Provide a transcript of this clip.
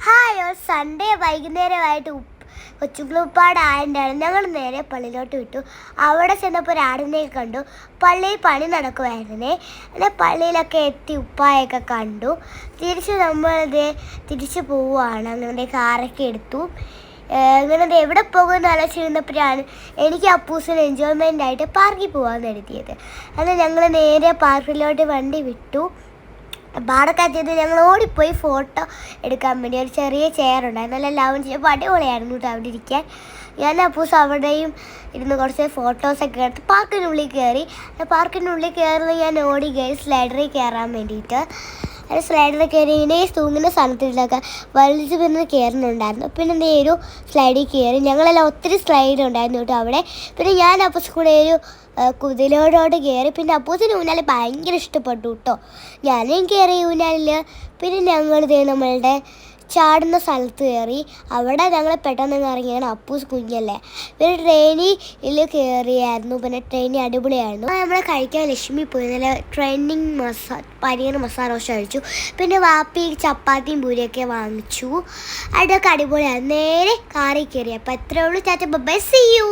Hi, ഒരു Sunday വൈകുന്നേരമായിട്ട് കൊച്ചുങ്ങളുപ്പാടായതുകൊണ്ടാണ് ഞങ്ങൾ നേരെ പള്ളിയിലോട്ട് വിട്ടു. അവിടെ ചെന്നപ്പോൾ ഒരാടിനെ കണ്ടു. പള്ളിയിൽ പണി നടക്കുമായിരുന്നേ. അങ്ങനെ പള്ളിയിലൊക്കെ എത്തി ഉപ്പായൊക്കെ കണ്ടു. തിരിച്ചു പോവുകയാണ്. അങ്ങനെ കാറൊക്കെ എടുത്തു. അങ്ങനെ എവിടെ പോകുമെന്ന് ആലോചിച്ചിരുന്നപ്പോഴാണ് എനിക്ക് അപ്പൂസിന് എൻജോയ്മെൻ്റ് ആയിട്ട് പാർക്കിൽ പോകാമെന്ന് കരുതിയത്. അങ്ങനെ ഞങ്ങൾ നേരെ പാർക്കിലോട്ട് വണ്ടി വിട്ടു. പാടക്കകത്ത് ഞങ്ങൾ ഓടിപ്പോയി ഫോട്ടോ എടുക്കാൻ വേണ്ടി. ഒരു ചെറിയ ചെയറുണ്ടായിരുന്നു, നല്ല ലൗഞ്ച്, അപ്പോൾ അടിപൊളിയായിരുന്നു കേട്ടോ അവിടെ ഇരിക്കാൻ. ഞാൻ അപ്പൂസ് അവിടെയും ഇരുന്ന് കുറച്ച് ഫോട്ടോസൊക്കെ എടുത്ത് പാർക്കിനുള്ളിൽ കയറി. പാർക്കിനുള്ളിൽ കയറുന്നത് ഞാൻ ഓടി കയറി സ്ലൈഡറിൽ കയറാൻ വേണ്ടിയിട്ട്. അത് സ്ലൈഡറിൽ കയറി ഇങ്ങനെ തൂങ്ങുന്ന സ്ഥലത്തിലൊക്കെ വലിച്ചു പിന്നെ കയറുന്നുണ്ടായിരുന്നു. പിന്നെ നേരു സ്ലൈഡിൽ കയറി. ഞങ്ങളെല്ലാം ഒത്തിരി സ്ലൈഡ് ഉണ്ടായിരുന്നു കേട്ടോ അവിടെ. പിന്നെ ഞാൻ അപ്പൂസ് കൂടെ ഒരു കുതിരയോടോട് കയറി. പിന്നെ അപ്പൂസിന് ഊഞ്ഞാൽ ഭയങ്കര ഇഷ്ടപ്പെട്ടു കേട്ടോ. ഞാനും കയറി ഊഞ്ഞാലിൽ. പിന്നെ ഞങ്ങൾ നമ്മളുടെ ചാടുന്ന സ്ഥലത്ത് കയറി. അവിടെ ഞങ്ങൾ പെട്ടെന്ന് ഇറങ്ങിയാണ്. അപ്പൂസ് കുഞ്ഞല്ലേ. പിന്നെ ട്രെയിനിൽ കയറിയായിരുന്നു. പിന്നെ ട്രെയിനിൽ അടിപൊളിയായിരുന്നു. നമ്മൾ കഴിക്കാൻ ലക്ഷ്മി പോയി. നല്ല പനീർ മസാല ദോശ കഴിച്ചു. പിന്നെ വാപ്പി ചപ്പാത്തിയും പൂരിയൊക്കെ വാങ്ങിച്ചു. അതൊക്കെ അടിപൊളിയായിരുന്നു. നേരെ കാറിൽ കയറി. അപ്പോൾ എത്രയേ ഉള്ളൂ. Tata bye, see U.